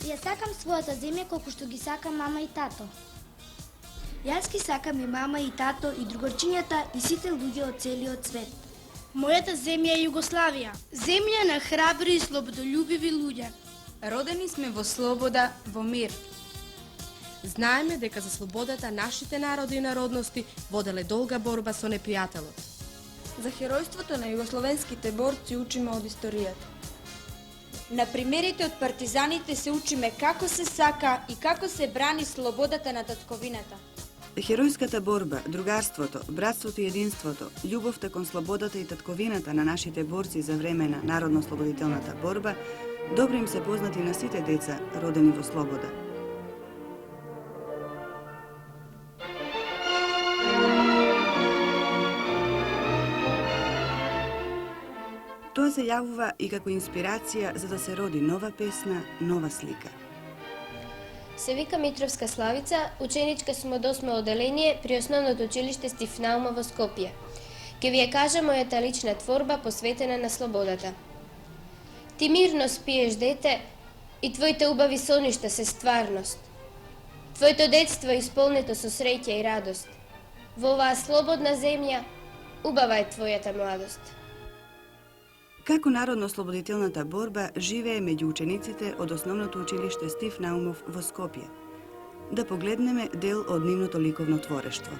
Ја сакам својата земја колку што ги сакам мама и тато. Јас ги сакам и мама и тато и другорчињата и сите луѓе од целиот свет. Мојата земја е Југославија, земја на храбри и слободолюбиви луѓе. Родени сме во слобода, во мир. Знаеме дека за слободата нашите народи и народности воделе долга борба со непријателот. За херојството на југословенските борци учиме од историјата. На примерите од партизаните се учиме како се сака и како се брани слободата на татковината. Херојската борба, другарството, братството и единството, љубовта кон слободата и татковината на нашите борци за време на народно-слободителната борба, добро им се познати на сите деца родени во слобода. Тоа се јавува и како инспирација за да се роди нова песна, нова слика. Се вика Митровска Славица, ученичка сум од 8 оделение при основното училиште Стиф Наума во Скопје. Ке ви ја кажа мојата лична творба посветена на слободата. Ти мирно спиеш, дете, и твоите убави соништа се стварност. Твоето детство е исполнето со среќа и радост. Во оваа слободна земја, убава е твојата младост. Како народно-слободителната борба живее меѓу учениците од основното училиште Стиф Наумов во Скопје. Да погледнеме дел од нивното ликовно творештво.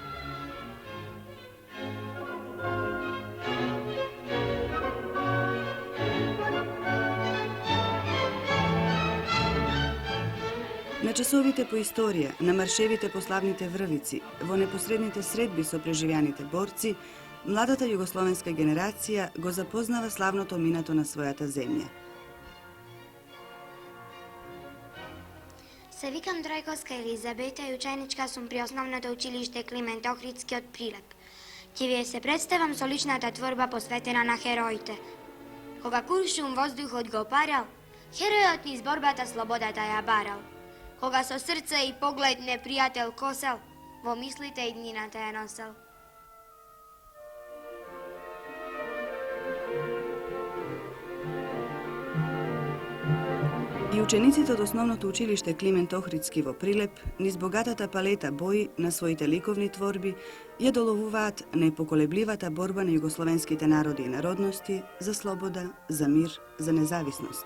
На часовите по историја, на маршевите по славните врвици, во непосредните средби со преживјаните борци, младата југословенска генерација го запознава славното минато на својата земја. Се викам Тројковска Елизабета и ученичка сум при основното училиште Климент Охридски од Прилеп. Ќе ви се представам со личната творба посветена на хероите. Кога куршум воздухот го парал, херојот низ борбата слободата ја барал. Кога со срце и поглед непријател косел, во мислите иднината ја носел. И учениците од основното училиште Климент Охридски во Прилеп, низ богатата палета бои на своите ликовни творби, ја доловуваат непоколебливата борба на југословенските народи и народности за слобода, за мир, за независност.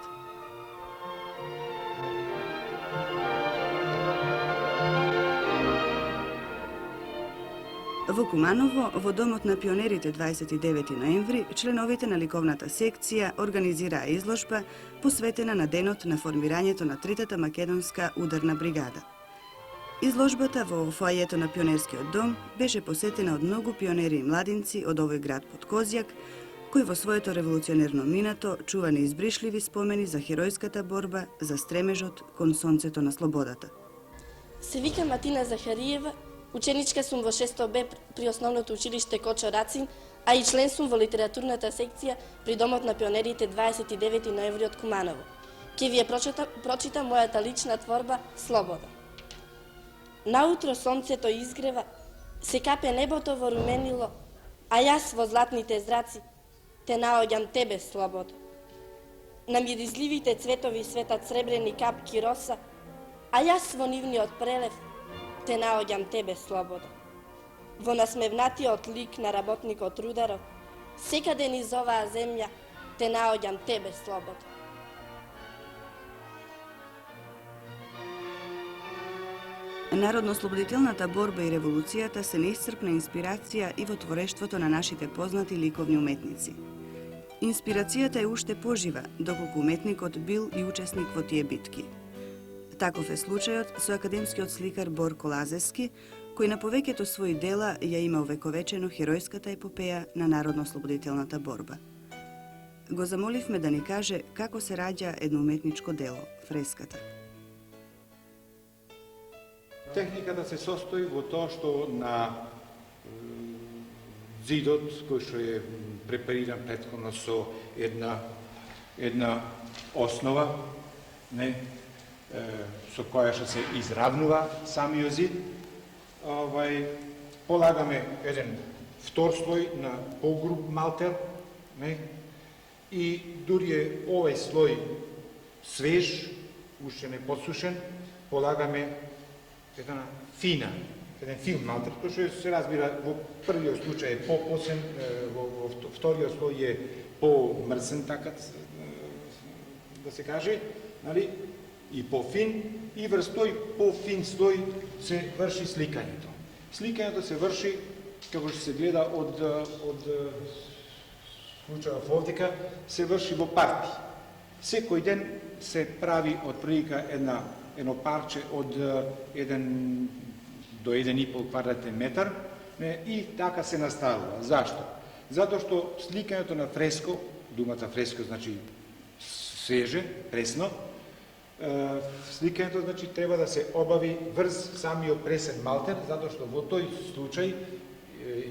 Во Куманово, во Домот на пионерите 29 ноември, членовите на ликовната секција организираа изложба посветена на денот на формирањето на Третата македонска ударна бригада. Изложбата во фоајето на пионерскиот дом беше посетена од многу пионери и младинци од овој град под Козјак, кои во своето револуционерно минато чува неизбришливи спомени за херојската борба за стремежот кон сонцето на слободата. Се вика Матина Захариева, ученичка сум во 6 Б при основното училиште Кочо Рацин, а и член сум во литературната секција при Домот на пионерите 29 ноември од Куманово. Ке ви ја прочитам мојата лична творба Слобода. Наутро сонцето изгрева, се капе небото во руменило, а јас во златните зраци те наоѓам тебе, слободо. На миризливите цветови светат сребрени капки роса, а јас во нивниот прелев те наоѓам тебе, слободо. Во насмевнатиот лик на работникот рударот, секаде низ оваа земја те наоѓам тебе, слободо. Народно-слободителната борба и револуцијата се неисцрпна инспирација и во творештвото на нашите познати ликовни уметници. Инспирацијата е уште пожива, доколку уметникот бил и учесник во тие битки. Таков е случајот со академскиот сликар Борко Лазевски, кој на повеќето своји дела ја има увековечено херојската епопеја на народно-ослободителната борба. Го замоливме да ни каже како се раѓа едно уметничко дело, фреската. Техниката се состои во тоа што на зидот, кој што е препариран претходно со една основа, со која што се изравнува самиот зид, полагаме еден втор слој на погруб малтер, и дури е овој слој свеж, уште не посушен, полагаме еден филм малтер, кој што се разбира во првиот случај е по-посен, во вториот слој е по-мрсен, така да се каже, и по-фин, и врз тој по-фин слој се врши сликањето. Сликањето се врши, како што се гледа од случајот овдека, се врши во парти. Секој ден се прави од прилика едно парче од 1 до 1,5 квадратен метар, и така се наставува. Зашто? Затоа што сликањето на фреско, думата фреско значи свеже, пресно, сликањето значи треба да се обави врз самиот пресен малтер, затоа што во тој случај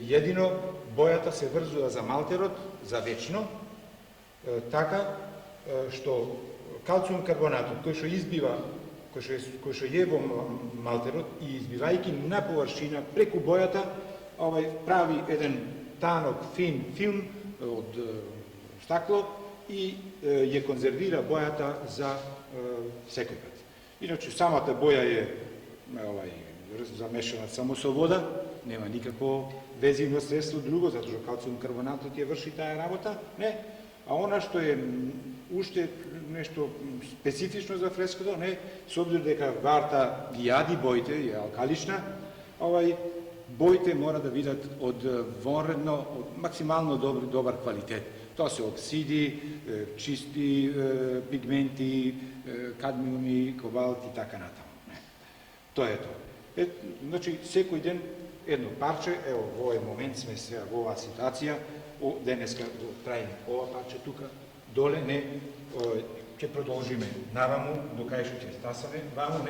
едино бојата се врзува за малтерот за вечно, така што калциум карбонатот кој што избива, кој што е во малтерот и избивајќи на површина преку бојата, прави еден танок фин филм од стакло и ја конзервира бојата за секој пат. Иначе самата боја е замешана само со вода, нема никакво везивно средство друго, затоа што калциум карбонатот ја врши таа работа, а она што е уште нешто специфично за фреското, со обзир дека варта ги јади боите, е алкалична, боите мора да бидат од вонредно, од максимално добар квалитет. Тоа се оксиди, чисти пигменти, кадмиуми, кобалт и така натаму. Тоа е тоа. Значи, секој ден едно парче, ево, во овој момент сме сега во оваа ситуација, денеска го правиме ова парче тука, доле, ќе продолжиме наваму, до кај што ќе стасаме, ваму,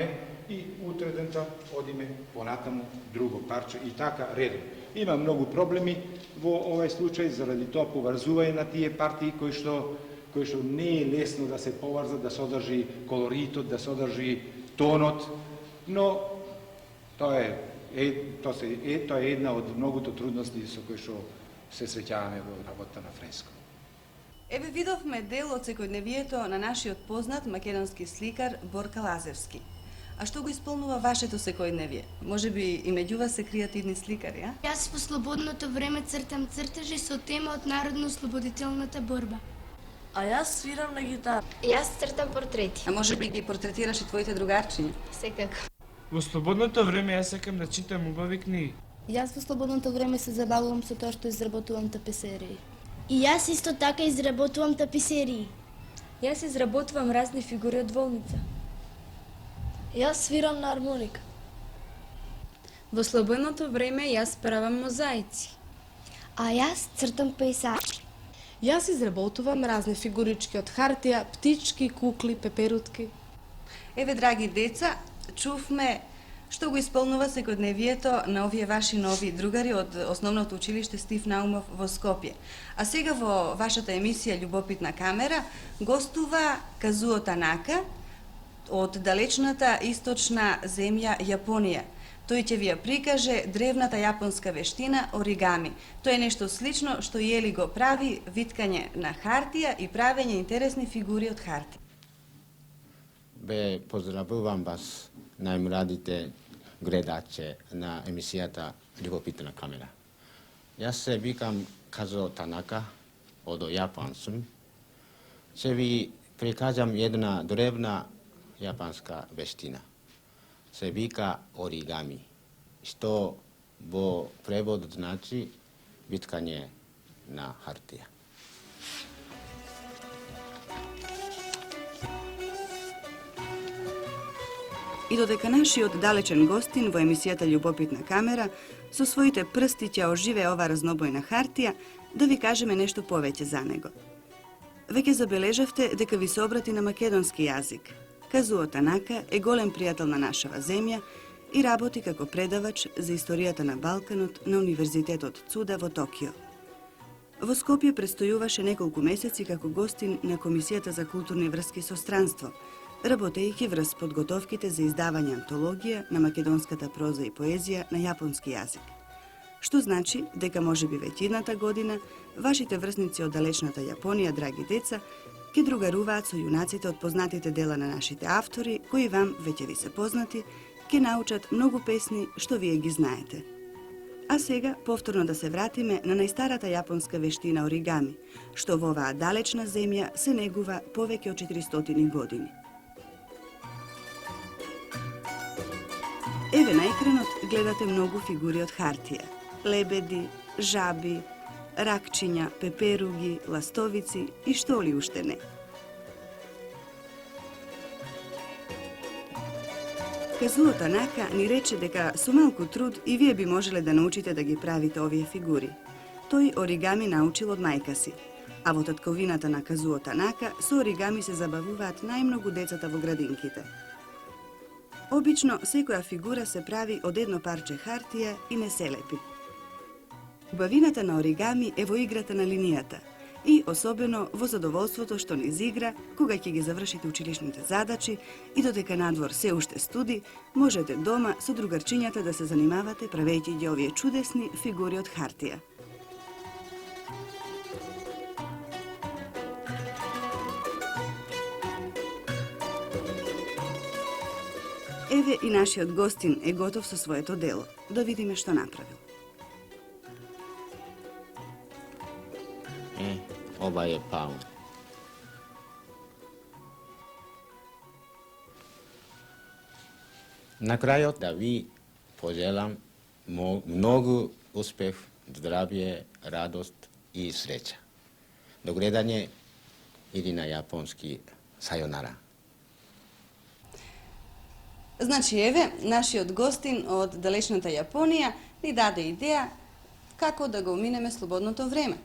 и утре дента одиме понатаму друго парче и така редом. Има многу проблеми во овој случај, заради тоа поврзување на тие партии кои што не е лесно да се поврзат, да содржи колоритот, да содржи тонот, но тоа е една од многуто трудности со кои што се среќаваме во работа на фреско. Еве видовме дел од секојдневието на нашиот познат македонски сликар Борка Лазевски. А што го исполнува вашето секојдневие? Може би и меѓу вас се кријат идни сликари, а? Јас во слободното време цртам цртежи со тема од народно-ослободителната борба. А јас свирам на гитара. Јас цртам портрети. А може би ги портретираш и твоите другарчиња? Секако. Во слободното време јас сакам да читам убави книги. Јас во слободното време се забавувам со тоа што изработувам тапесерии. И јас исто така изработувам тапесерии. Јас изработувам разни фигури од волница. Јас свирам на армоника. Во слободното време јас правам мозаици. А јас цртам пејзажи. Јас изработувам разни фигурички од хартија, птички, кукли, пеперутки. Еве, драги деца, чувме што го исполнува секојдневието на овие ваши нови другари од Основното училиште Стив Наумов во Скопје. А сега во вашата емисија Љубопитна камера гостува Казуо Танака од далечната источна земја Јапонија. Тој ќе ви ја прикаже древната јапонска вештина оригами. Тоа е нешто слично што Јели го прави, виткање на хартија и правење интересни фигури од хартија. Поздравувам вас, најмладите гледачи на емисијата Љубопитна камера. Јас се викам Казуо Танака, од Јапан сум. Ќе ви прикажам една древна јапанска вештина. Се вика оригами, што во превод значи виткање на хартија. И додека нашиот далечен гостин во емисијата Љубопитна камера со своите прсти ќе оживе ова разнобојна хартија, да ви кажеме нешто повеќе за него. Веќе забележавте дека ви се обрати на македонски јазик. Казуо Танака е голем пријател на нашава земја и работи како предавач за историјата на Балканот на Универзитетот Цуда во Токио. Во Скопје престојуваше неколку месеци како гостин на Комисијата за културни врски со странство, работејќи врз подготовките за издавање антологија на македонската проза и поезија на јапонски јазик. Што значи дека можеби веќе идната година вашите врсници од далечната Јапонија, драги деца, ќе другаруваат со јунаците од познатите дела на нашите автори, кои вам веќе ви се познати, ќе научат многу песни што вие ги знаете. А сега повторно да се вратиме на најстарата јапонска вештина оригами, што во оваа далечна земја се негува повеќе од 400 години. Еве на екранот гледате многу фигури од хартија. Лебеди, жаби, ракчиња, пеперуги, ластовици и што ли уште не. Казуо Танака ни рече дека со малку труд и вие би можеле да научите да ги правите овие фигури. Тој оригами научил од мајка си, а во татковината на Казуо Танака со оригами се забавуваат најмногу децата во градинките. Обично, секоја фигура се прави од едно парче хартија и не се лепи. Убавината на оригами е во играта на линијата и особено во задоволството што низ игра, кога ќе ги завршите училишните задачи и додека надвор се уште студи, можете дома со другарчињата да се занимавате правејќи ги овие чудесни фигури од хартија. Еве и нашиот гостин е готов со своето дело. Да видиме што направил. Ова е паун. На крајот да ви пожелам многу успех, здравје, радост и среќа. До гледање или на јапонски сајонара. Значи, еве, нашиот гостин од далечната Јапонија ни даде идеја како да го уминеме слободното време.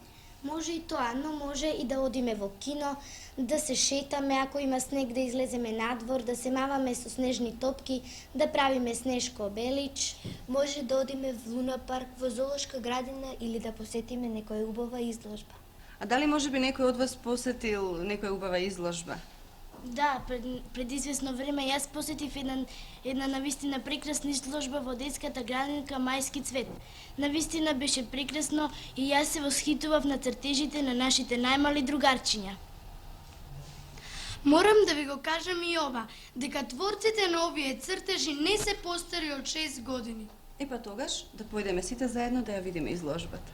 Може и тоа, но може и да одиме во кино, да се шетаме, ако има снег да излеземе надвор, да се маваме со снежни топки, да правиме снешко обелич. Може да одиме во Луна парк, во зоолошка градина или да посетиме некоја убава изложба. А дали може би некој од вас посетил некоја убава изложба? Да, пред известно време јас посетив една навистина прекрасна изложба во детската градинка Мајски цвет. Навистина беше прекрасно и јас се восхитував на цртежите на нашите најмали другарчиња. Морам да ви го кажам и ова, дека творците на овие цртежи не се постари од 6 години. И па тогаш да појдеме сите заедно да ја видиме изложбата.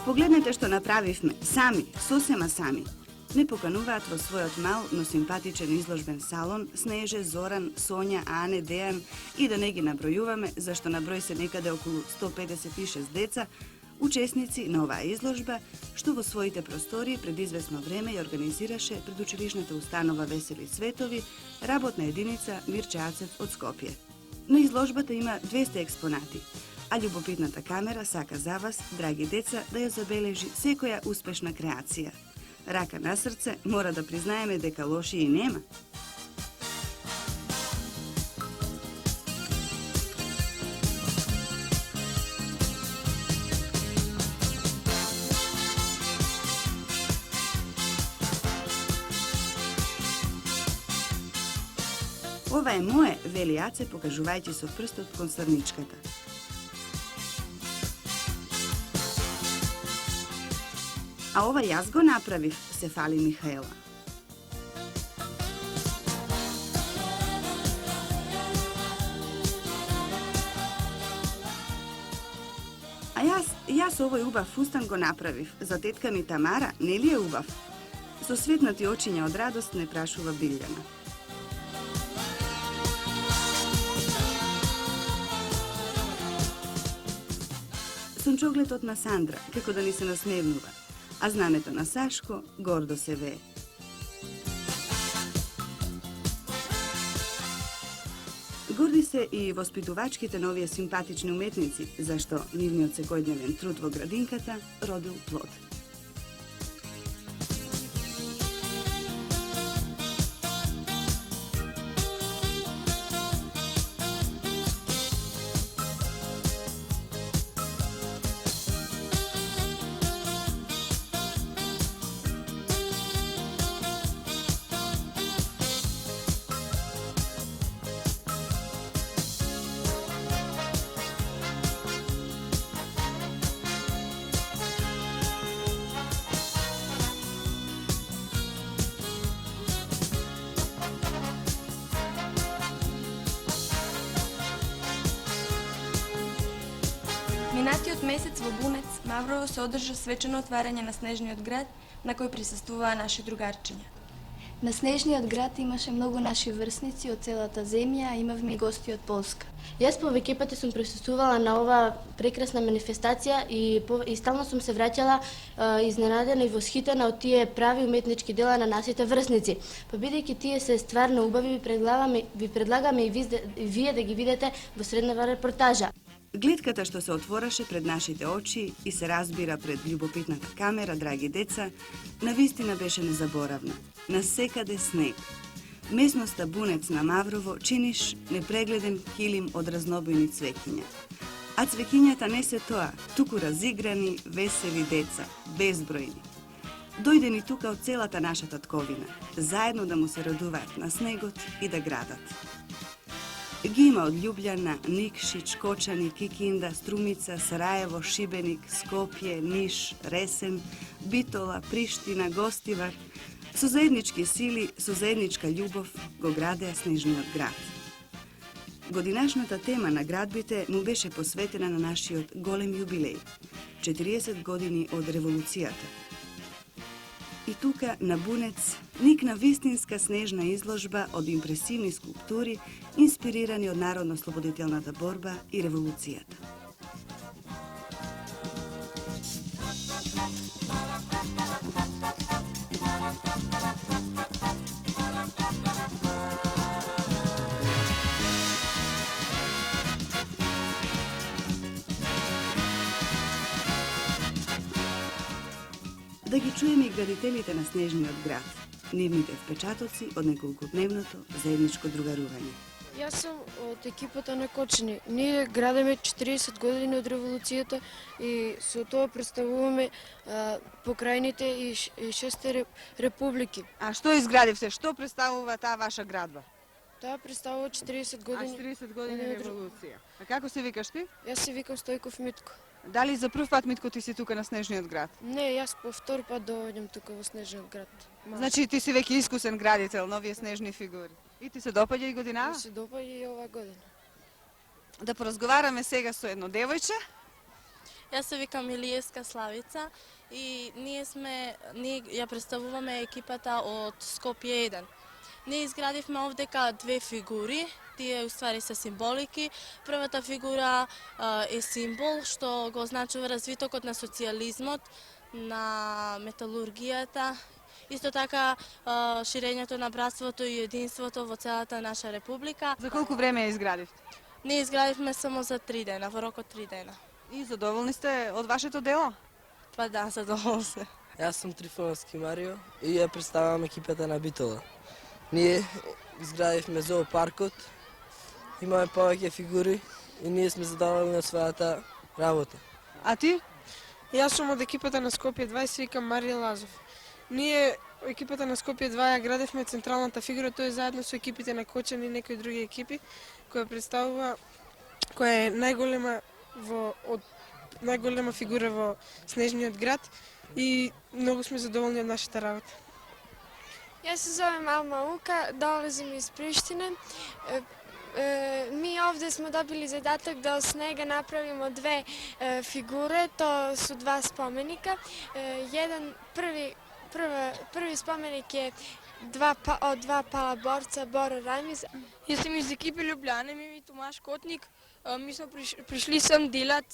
Погледнете што направивме, сами, сосема сами. Не покануваат во својот мал, но симпатичен изложбен салон Снеже, Зоран, Сонја, Ане, Дејан и да не ги набројуваме, зашто на број се некаде околу 156 деца, учесници на оваа изложба, што во своите простори пред известно време ја организираше предучилишната установа Весели Цветови, работна единица Мирче Ацев од Скопје. На изложбата има 200 експонати, а љубопитната камера сака за вас, драги деца, да ја забележи секоја успешна креација. Рака на срце, мора да признаеме дека лоши и нема. Ова е мое, вели Аце, покажувајќи со прстот кон срничката. А ова јас го направив, се фали Михаела. А јас овој убав фустан го направив. За тетка ми Тамара, нели е убав? Со светнати очиња од радост не прашува Билјана. Сончогледот на Сандра, како да ни се насмевнува, а знамето на Сашко гордо се вее. Горди се и воспитувачките на овие симпатични уметници, зашто нивниот секојдневен труд во градинката родил плод. Минатиот месец во Бунец, Маврово се одржа свечено отварање на Снежниот град, на кој присуствуваа наши другарчиња. На Снежниот град имаше многу наши врсници од целата земја, а имавме и гости од Полска. Јас повеќе пати сум присуствувала на оваа прекрасна манифестација и стално сум се враќала изненадена и восхитена од тие прави уметнички дела на нашите врсници. Па бидејќи тие се стварно убави, ви предлагаме и вие да ги видите во среднава репортажа. Гледката што се отвораше пред нашите очи и се разбира пред љубопитната камера, драги деца, навистина беше незаборавна. Насекаде снег. Местноста Бунец на Маврово чиниш непрегледен килим од разнобојни цвеќиња. А цвеќињата не се тоа, туку разиграни, весели деца, безбројни. Дојдени тука од целата наша татковина, заедно да му се радуваат на снегот и да градат. Ги има од Љубљана, Никшич, Кочани, Кикинда, Струмица, Сараево, Шибеник, Скопје, Ниш, Ресен, Битола, Приштина, Гостивар. Со заеднички сили, со заедничка љубов го градеа Снежниот град. Годинашната тема на градбите му беше посветена на нашиот голем јубилеј – 40 години од револуцијата. И тука, на Бунец, никна вистинска снежна изложба од импресивни скулптури, инспирирани од народно-слободителната борба и револуцијата. Да ги чуеме и градителите на Снежниот град, нивните впечатоци од неколкудневното заедничко другарување. Јас сум од екипата на Кочани. Ние градеме 40 години од револуцијата и со тоа представуваме покрајните и 6 републики. А што изградивте? Што представува таа ваша градба? Таа представува 40 години. 40 години револуција. А како се викаш ти? Јас се викам Стојков Митко. Дали за прв пат, Митко, ти си тука на Снежниот град? Не, јас по втор пат доаѓам тука во Снежниот град. Значи ти си веќе искусен градител на овие снежни фигури. И ти се допаѓа и годинава? Ми се допаѓа и оваа година. Да поразговараме сега со едно девојче. Јас се викам Илиевска Славица и ние ја представуваме екипата од Скопје 1. Ние изградивме овдека две фигури, тие уствари се символики. Првата фигура е символ што го означува развитокот на социјализмот, на металургијата, исто така ширењето на братството и единството во целата наша република. За колку време ја изградивте? Ние изградивме само за 3 дена, во рок од 3 дена. И задоволни сте од вашето дело? Па да, задоволни се. Јас сум Трифоновски Марио и ја представувам екипата на Битола. Ние изградивме зоопаркот, имаме повеќе фигури и ние сме задоволни од својата работа. А ти? Јас сум од екипата на Скопје 20, викам Марија Лазов. Ние екипата на Скопје 2 ја градевме централната фигура, тоа е заедно со екипите на Кочан и некои други екипи, која представува, која е најголема фигура во снежниот град и многу сме задоволни од нашата работа. Јас се зовем Алма Ука, долазим из Приштине. Mi ovde smo dobili zadatak da od snega napravimo dve figure, to su dva spomenika. Prvi spomenik je od dva pala borca, Bora Rajmiz. Jaz sem iz ekipe Ljubljane, mi je Tomaš Kotnik. Mi smo prišli sem delat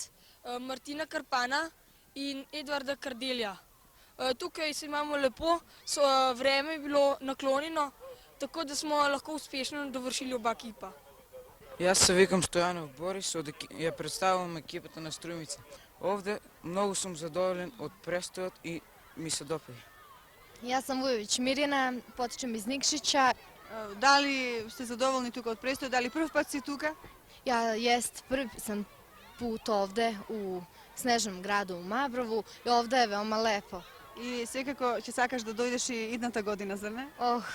Martina Karpana in Edvarda Kardelja. Tukaj se imamo lepo, vreme je bilo naklonjeno, tako da smo lahko uspešno dovršili oba ekipa. Јас се викам Стојанов Борис, ја представувам екипата на Струмица. Овде многу сум задоволен од престојот и ми се допаѓа. Јас сам Вујовиќ Мирина, потечем из Никшиća. Дали сте задоволни тука од престојот? Дали прв пат си тука? Jest prvi sam put ovde u snežnom gradu u Mavrovu i ovde je veoma lepo. И секако ќе сакаш да дојдеш и идната година, зар не?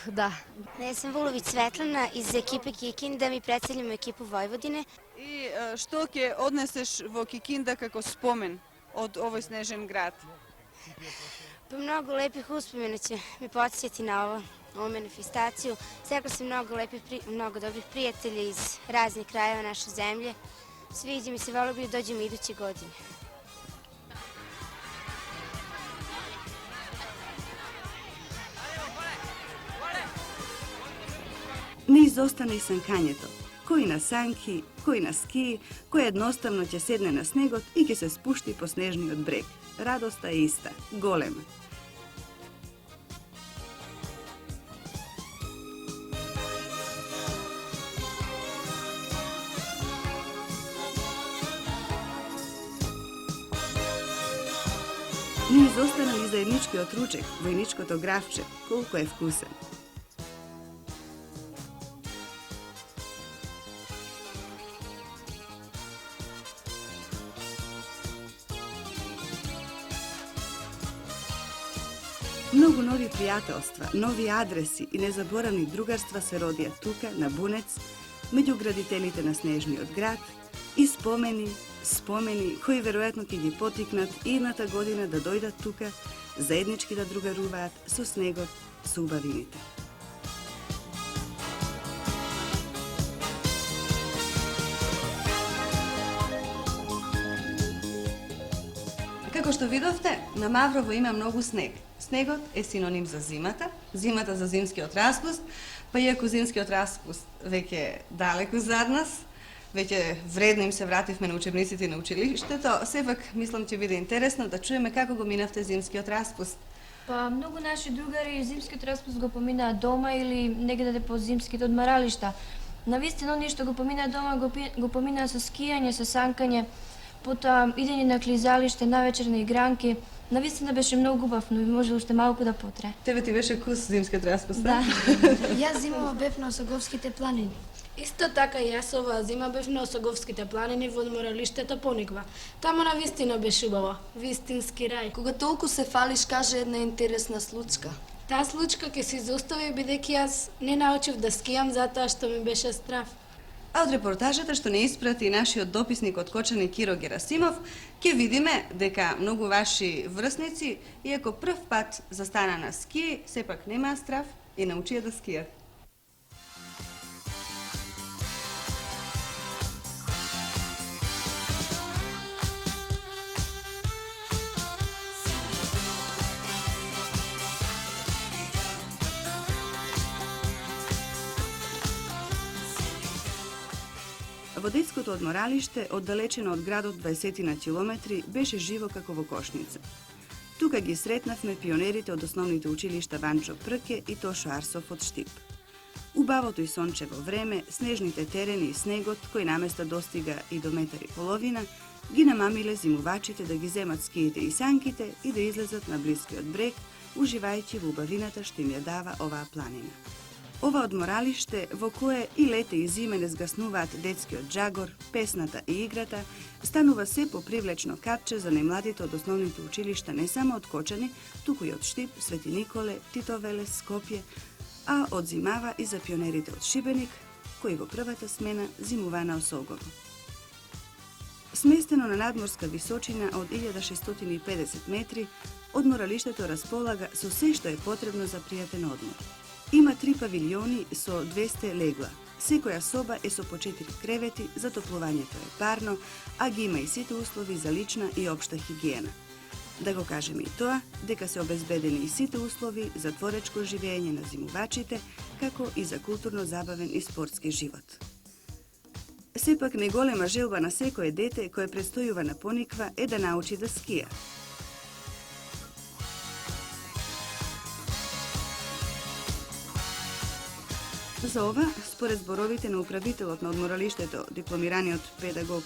Да. Ja sam Vulović Svetlana iz ekipe Kikinda, mi predstavljamo ekipu Vojvodine. И што ќе однесеш во Кикинда како спомен од овој снежен град? Pa mnogo lepih uspomena će me podsjeti na ovu manifestaciju. Stekla sam mnogo dobrih prijatelja iz raznih krajeva naše zemlje. Sviđa mi se, volio bih da dođemo iduće godine. Не изостане и санкањето. Кој на санки, кој на ски, кој едноставно ќе седне на снегот и ќе се спушти по снежниот брег. Радоста е иста, голема. Не изостана ли заедничкиот ручек, војничкото гравче, колку е вкусен. Многу нови пријателства, нови адреси и незаборавни другарства се родија тука, на Бунец, меѓу градителите на снежниот град, и спомени кои веројатно ќе ги потикнат идната година да дојдат тука, заеднички да другаруваат со снегот, со убавините. Како што видовте, на Маврово има многу снег. Снегот е синоним за зимата, зимата за зимскиот распуст, па иако зимскиот распуст веќе далеку зад нас, веќе вредно им се вративме на учебниците и на училиштето, сепак мислам ќе биде интересно да чуеме како го минавте зимскиот распуст. Па многу наши другари зимскиот распуст го поминаат дома или негде по зимските одмаралишта. Навистина оние што го поминаат дома го поминаат со скијање, со санкање, потоа идење на клизалиште, навечер на игранки. Навистина беше многу убав, но може уште малку да потрае. Тебе ти беше кус зимскиот распуст, да? Јас зимава бев на Осоговските планини. Исто така и јас оваа зима бев на Осоговските планини во одморалиштето Пониква. Тамо навистина беше убаво, вистински рај. Кога толку се фалиш, каже една интересна случка. Таа случка ќе се изостави бидејќи јас не научив да скијам затоа што ми беше страв. А од репортажата што не испрати нашиот дописник од Кочани Киро Герасимов, ќе видиме дека многу ваши врсници, иако прв пат застана на ски, сепак немаа страв и научија да скијат. Водецкото одморалиште, оддалечено од градот 20 на километри, беше живо како во кошница. Тука ги сретнавме пионерите од основните училишта Ванчо Прке и Тошо Арсов од Штип. Убавото и сончево време, снежните терени и снегот, кој наместа достига и до метар и половина, ги намамиле зимувачите да ги земат скиите и санките и да излезат на блискиот брег, уживајќи во убавината што им ја дава оваа планина. Ова одморалиште во кое и лете и зиме не згаснуваат детскиот джагор, песната и играта, станува се попривлечно капче за најмладите од основните училишта не само од Кочани, туку и од Штип, Свети Николе, Титовеле, Скопје, а одзимава и за пионерите од Шибеник, кои во првата смена зимува на Осогово. Сместено на надморска височина од 1650 метри, одморалиштето располага со се што е потребно за пријатен одмор. Има 3 павилјони со 200 легла. Секоја соба е со по 4 кревети, затоплувањето е парно, а ги има и сите услови за лична и општа хигиена. Да го кажеме и тоа, дека се обезбедени и сите услови за творечко живење на зимувачите, како и за културно-забавен и спортски живот. Сепак неголема желба на секое дете кое предстојува на Пониква е да научи да скија. За ова, според зборовите на управителот на одморалиштето, дипломираниот педагог